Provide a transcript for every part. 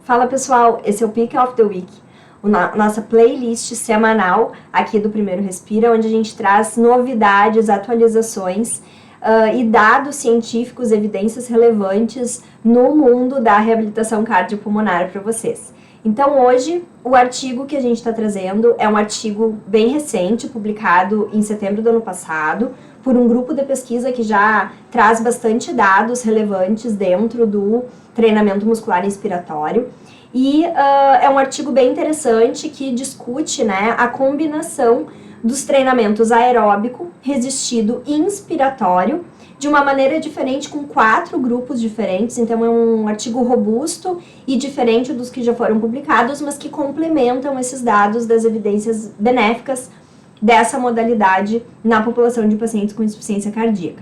Fala pessoal, esse é o Pick of the Week, nossa playlist semanal aqui do Primeiro Respira, onde a gente traz novidades, atualizações e dados científicos, evidências relevantes no mundo da reabilitação cardiopulmonar para vocês. Então hoje o artigo que a gente está trazendo é um artigo bem recente, publicado em setembro do ano passado, por um grupo de pesquisa que já traz bastante dados relevantes dentro do treinamento muscular inspiratório. E é um artigo bem interessante que discute, né, a combinação dos treinamentos aeróbico, resistido e inspiratório de uma maneira diferente, com 4 grupos diferentes. Então é um artigo robusto e diferente dos que já foram publicados, mas que complementam esses dados das evidências benéficas dessa modalidade na população de pacientes com insuficiência cardíaca.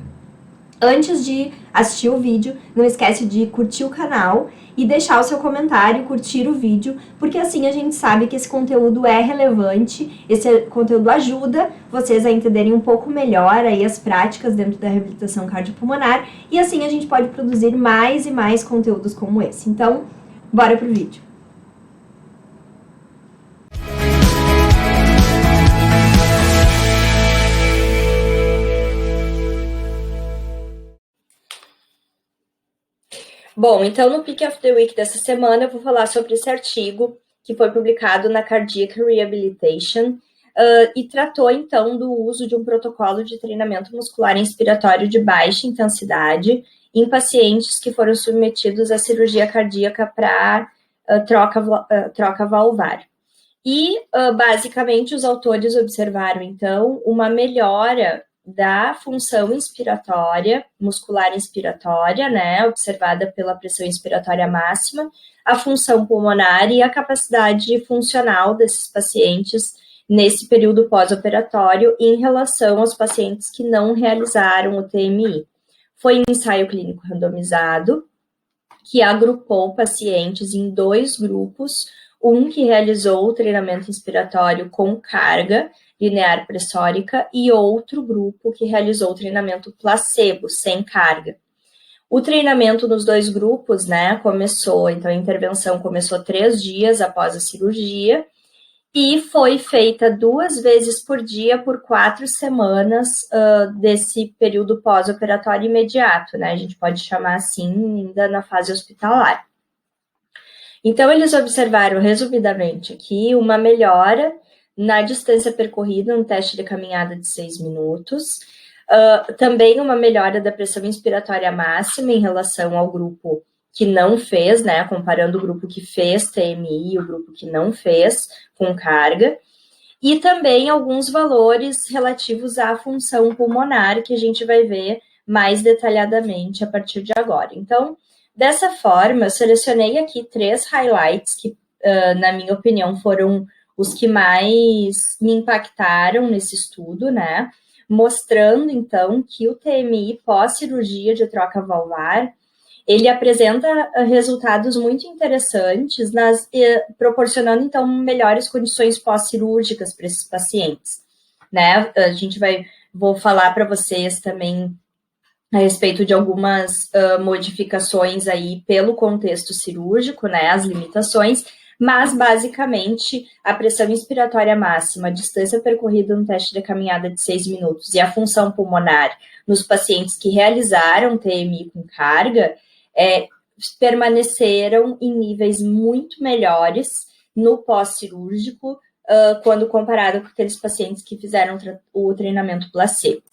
Antes de assistir o vídeo, não esquece de curtir o canal e deixar o seu comentário, curtir o vídeo, porque assim a gente sabe que esse conteúdo é relevante, esse conteúdo ajuda vocês a entenderem um pouco melhor aí as práticas dentro da reabilitação cardiopulmonar, e assim a gente pode produzir mais e mais conteúdos como esse. Então, bora pro vídeo. Bom, então no Pick of the Week dessa semana eu vou falar sobre esse artigo que foi publicado na Cardiac Rehabilitation e tratou então do uso de um protocolo de treinamento muscular inspiratório de baixa intensidade em pacientes que foram submetidos à cirurgia cardíaca para troca valvar. E basicamente os autores observaram então uma melhora da função inspiratória, muscular inspiratória, né, observada pela pressão inspiratória máxima, a função pulmonar e a capacidade funcional desses pacientes nesse período pós-operatório em relação aos pacientes que não realizaram o TMI. Foi um ensaio clínico randomizado que agrupou pacientes em 2 grupos, um que realizou o treinamento inspiratório com carga linear pressórica e outro grupo que realizou o treinamento placebo, sem carga. O treinamento nos 2 grupos, né, então a intervenção começou 3 dias após a cirurgia e foi feita 2 vezes por dia por 4 semanas desse período pós-operatório imediato, né, a gente pode chamar assim ainda na fase hospitalar. Então, eles observaram resumidamente aqui uma melhora na distância percorrida no teste de caminhada de 6 minutos, também uma melhora da pressão inspiratória máxima em relação ao grupo que não fez, né, comparando o grupo que fez TMI e o grupo que não fez com carga, e também alguns valores relativos à função pulmonar que a gente vai ver mais detalhadamente a partir de agora. Então, dessa forma, eu selecionei aqui 3 highlights que, na minha opinião, foram os que mais me impactaram nesse estudo, né? Mostrando, então, que o TMI pós-cirurgia de troca valvar, ele apresenta resultados muito interessantes, proporcionando, então, melhores condições pós-cirúrgicas para esses pacientes, né? Vou falar para vocês também a respeito de algumas modificações aí pelo contexto cirúrgico, né, as limitações, mas basicamente a pressão inspiratória máxima, a distância percorrida no teste de caminhada de 6 minutos e a função pulmonar nos pacientes que realizaram TMI com carga permaneceram em níveis muito melhores no pós-cirúrgico quando comparado com aqueles pacientes que fizeram o treinamento placebo.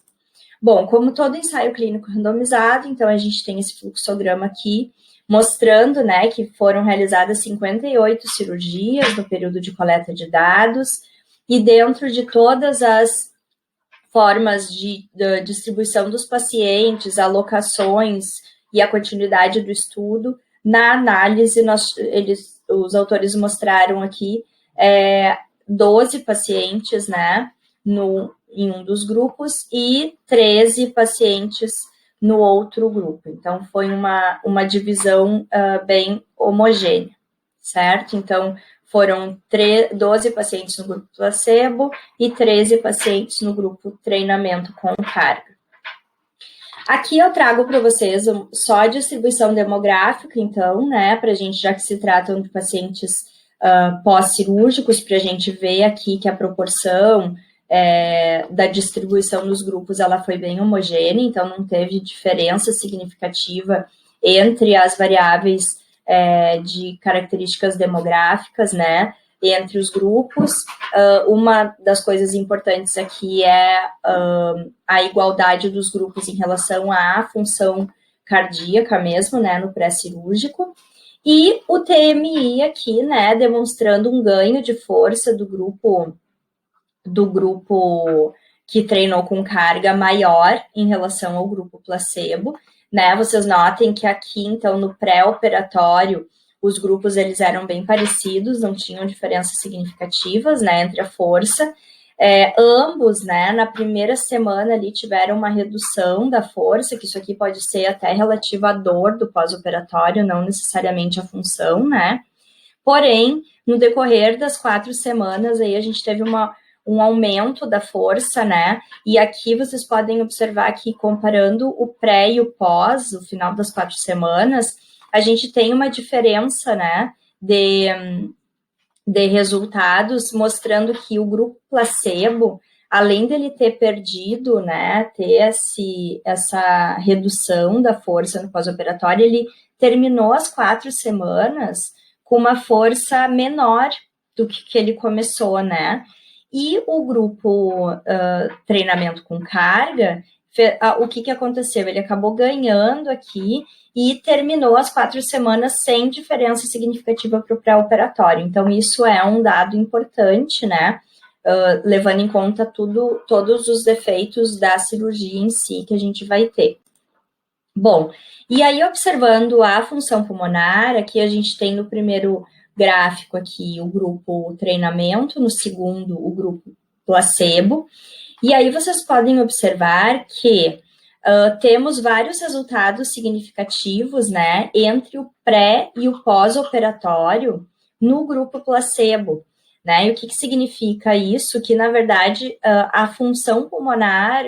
Bom, como todo ensaio clínico randomizado, então a gente tem esse fluxograma aqui, mostrando, né, que foram realizadas 58 cirurgias no período de coleta de dados, e dentro de todas as formas de distribuição dos pacientes, alocações e a continuidade do estudo, na análise, os autores mostraram aqui 12 pacientes, né, em um dos grupos e 13 pacientes no outro grupo. Então, foi uma divisão bem homogênea, certo? Então, foram 12 pacientes no grupo placebo e 13 pacientes no grupo treinamento com carga. Aqui eu trago para vocês só a distribuição demográfica, então, né, para a gente, já que se tratam de pacientes pós-cirúrgicos, para a gente ver aqui que a proporção da distribuição nos grupos, ela foi bem homogênea, então não teve diferença significativa entre as variáveis de características demográficas, né, entre os grupos. Uma das coisas importantes aqui é a igualdade dos grupos em relação à função cardíaca mesmo, né, no pré-cirúrgico. E o TMI aqui, né, demonstrando um ganho de força do grupo que treinou com carga maior em relação ao grupo placebo, né? Vocês notem que aqui, então, no pré-operatório, os grupos, eles eram bem parecidos, não tinham diferenças significativas, né, entre a força. Ambos, né, na primeira semana ali tiveram uma redução da força, que isso aqui pode ser até relativo à dor do pós-operatório, não necessariamente a função, né. Porém, no decorrer das 4 semanas, aí a gente teve um aumento da força, né? E aqui vocês podem observar que, comparando o pré e o pós, o final das 4 semanas, a gente tem uma diferença, né, de resultados, mostrando que o grupo placebo, além dele ter perdido, né, ter essa redução da força no pós-operatório, ele terminou as 4 semanas com uma força menor do que ele começou, né? E o grupo treinamento com carga, o que aconteceu? Ele acabou ganhando aqui e terminou as 4 semanas sem diferença significativa para o pré-operatório. Então, isso é um dado importante, né? Levando em conta todos os efeitos da cirurgia em si que a gente vai ter. Bom, e aí observando a função pulmonar, aqui a gente tem no primeiro gráfico aqui o grupo treinamento, no segundo o grupo placebo, e aí vocês podem observar que temos vários resultados significativos, né, entre o pré e o pós-operatório no grupo placebo, né, e o que significa isso? Que, na verdade, a função pulmonar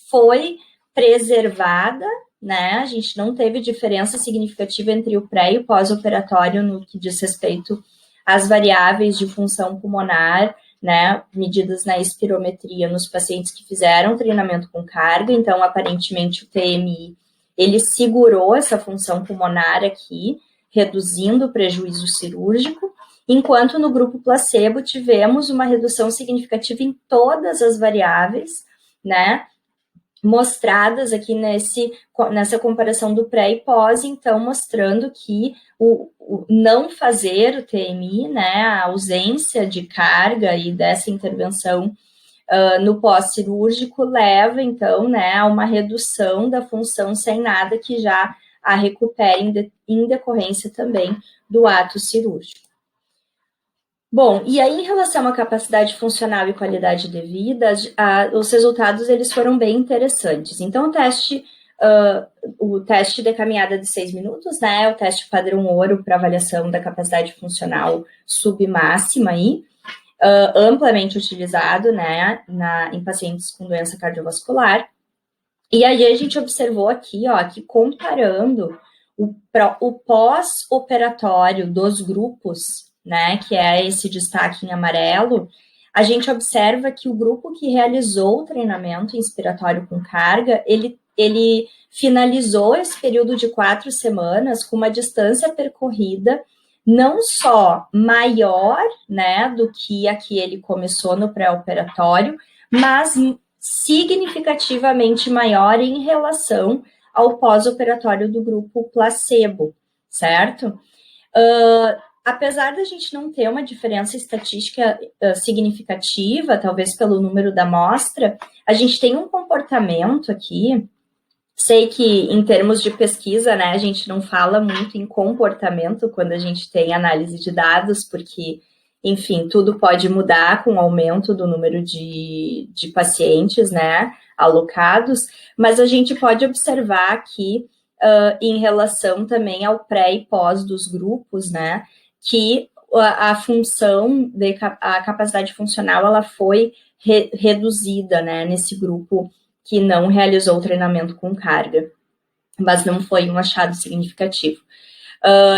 foi preservada, né, a gente não teve diferença significativa entre o pré e o pós-operatório no que diz respeito às variáveis de função pulmonar, né, medidas na espirometria nos pacientes que fizeram treinamento com carga. Então, aparentemente, o TMI, ele segurou essa função pulmonar aqui, reduzindo o prejuízo cirúrgico, enquanto no grupo placebo tivemos uma redução significativa em todas as variáveis, né, mostradas aqui nessa comparação do pré e pós, então mostrando que o não fazer o TMI, né, a ausência de carga e dessa intervenção no pós-cirúrgico leva, então, né, a uma redução da função sem nada que já a recupere em decorrência também do ato cirúrgico. Bom, e aí em relação à capacidade funcional e qualidade de vida, os resultados eles foram bem interessantes. Então, o teste de caminhada de 6 minutos, né, o teste padrão ouro para avaliação da capacidade funcional submáxima aí, amplamente utilizado, né, em pacientes com doença cardiovascular. E aí a gente observou aqui, ó, que comparando o pós-operatório dos grupos, né, que é esse destaque em amarelo, a gente observa que o grupo que realizou o treinamento inspiratório com carga, ele finalizou esse período de 4 semanas com uma distância percorrida não só maior, né, do que a que ele começou no pré-operatório, mas significativamente maior em relação ao pós-operatório do grupo placebo, certo? Apesar da gente não ter uma diferença estatística significativa, talvez pelo número da amostra, a gente tem um comportamento aqui. Sei que em termos de pesquisa, né, a gente não fala muito em comportamento quando a gente tem análise de dados, porque, enfim, tudo pode mudar com o aumento do número de pacientes, né, alocados, mas a gente pode observar aqui, em relação também ao pré e pós dos grupos, né, que a função, a capacidade funcional, ela foi reduzida, né, nesse grupo que não realizou o treinamento com carga, mas não foi um achado significativo.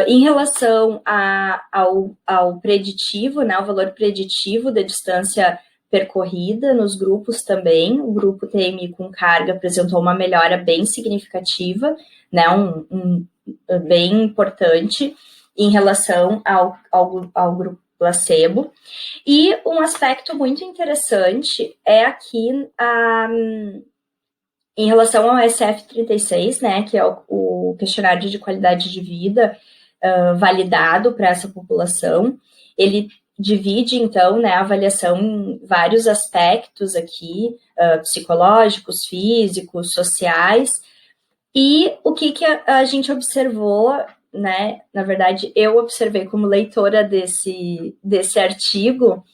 Em relação ao preditivo, né, o valor preditivo da distância percorrida nos grupos também, o grupo TMI com carga apresentou uma melhora bem significativa, né, bem importante em relação ao grupo placebo. E um aspecto muito interessante é aqui em relação ao SF-36, né, que é o questionário de qualidade de vida validado para essa população. Ele divide, então, né, a avaliação em vários aspectos aqui, psicológicos, físicos, sociais. E o que a gente observou, né, na verdade, eu observei como leitora desse artigo,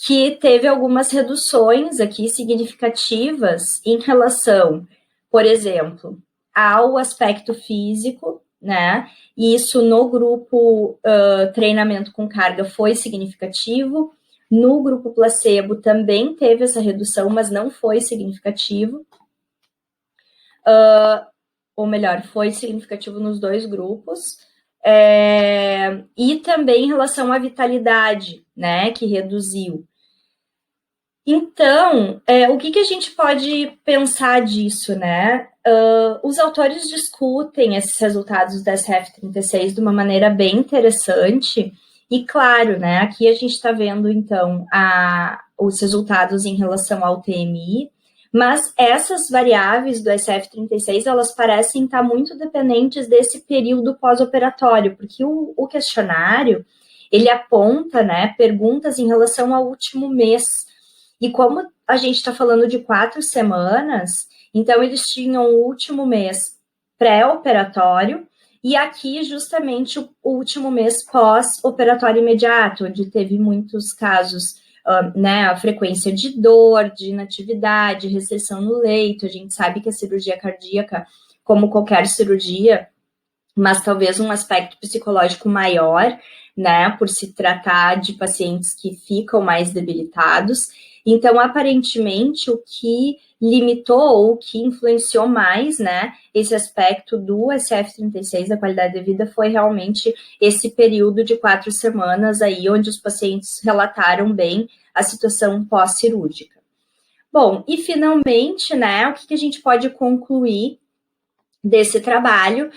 que teve algumas reduções aqui significativas em relação, por exemplo, ao aspecto físico, né? E isso no grupo treinamento com carga foi significativo. No grupo placebo também teve essa redução, mas não foi significativo. Ou melhor, foi significativo nos dois grupos. E também em relação à vitalidade, né? Que reduziu. Então, o que a gente pode pensar disso, né? Os autores discutem esses resultados da SF-36 de uma maneira bem interessante e, claro, né, aqui a gente está vendo, então, os resultados em relação ao TMI, mas essas variáveis do SF-36, elas parecem estar muito dependentes desse período pós-operatório, porque o questionário, ele aponta, né, perguntas em relação ao último mês. E como a gente está falando de 4 semanas, então eles tinham o último mês pré-operatório e aqui justamente o último mês pós-operatório imediato, onde teve muitos casos, né, a frequência de dor, de inatividade, restrição no leito. A gente sabe que a cirurgia cardíaca, como qualquer cirurgia, mas talvez um aspecto psicológico maior, né, por se tratar de pacientes que ficam mais debilitados. Então, aparentemente, o que limitou ou que influenciou mais, né, esse aspecto do SF-36 da qualidade de vida foi realmente esse período de 4 semanas aí, onde os pacientes relataram bem a situação pós-cirúrgica. Bom, e finalmente, né, o que a gente pode concluir desse trabalho?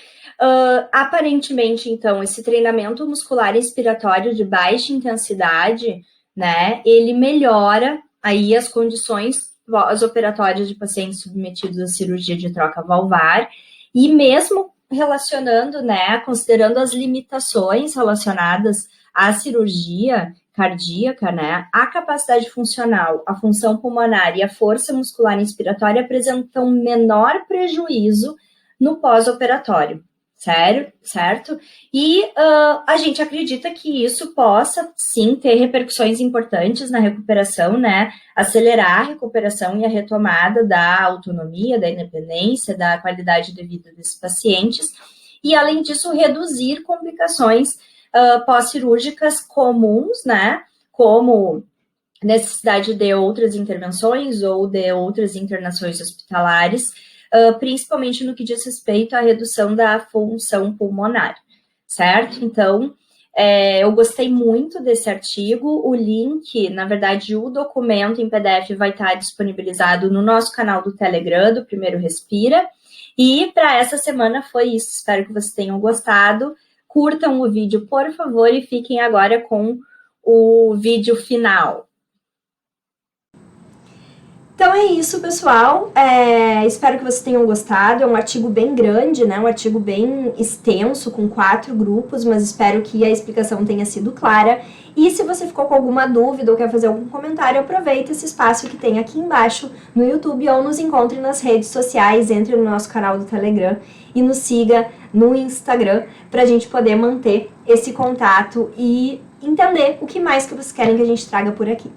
Aparentemente, então, esse treinamento muscular inspiratório de baixa intensidade, né, ele melhora aí as condições pós-operatórias de pacientes submetidos à cirurgia de troca valvar, e mesmo relacionando, né, considerando as limitações relacionadas à cirurgia cardíaca, né, a capacidade funcional, a função pulmonar e a força muscular inspiratória apresentam menor prejuízo no pós-operatório. Certo? E a gente acredita que isso possa, sim, ter repercussões importantes na recuperação, né? Acelerar a recuperação e a retomada da autonomia, da independência, da qualidade de vida desses pacientes. E, além disso, reduzir complicações pós-cirúrgicas comuns, né? Como necessidade de outras intervenções ou de outras internações hospitalares, principalmente no que diz respeito à redução da função pulmonar, certo? Então, eu gostei muito desse artigo. O link, na verdade, o documento em PDF vai estar disponibilizado no nosso canal do Telegram, do Primeiro Respira. E para essa semana foi isso. Espero que vocês tenham gostado. Curtam o vídeo, por favor, e fiquem agora com o vídeo final. Então é isso, pessoal. Espero que vocês tenham gostado. É um artigo bem grande, né? Um artigo bem extenso, com 4 grupos, mas espero que a explicação tenha sido clara. E se você ficou com alguma dúvida ou quer fazer algum comentário, aproveita esse espaço que tem aqui embaixo no YouTube ou nos encontre nas redes sociais, entre no nosso canal do Telegram e nos siga no Instagram para a gente poder manter esse contato e entender o que mais que vocês querem que a gente traga por aqui.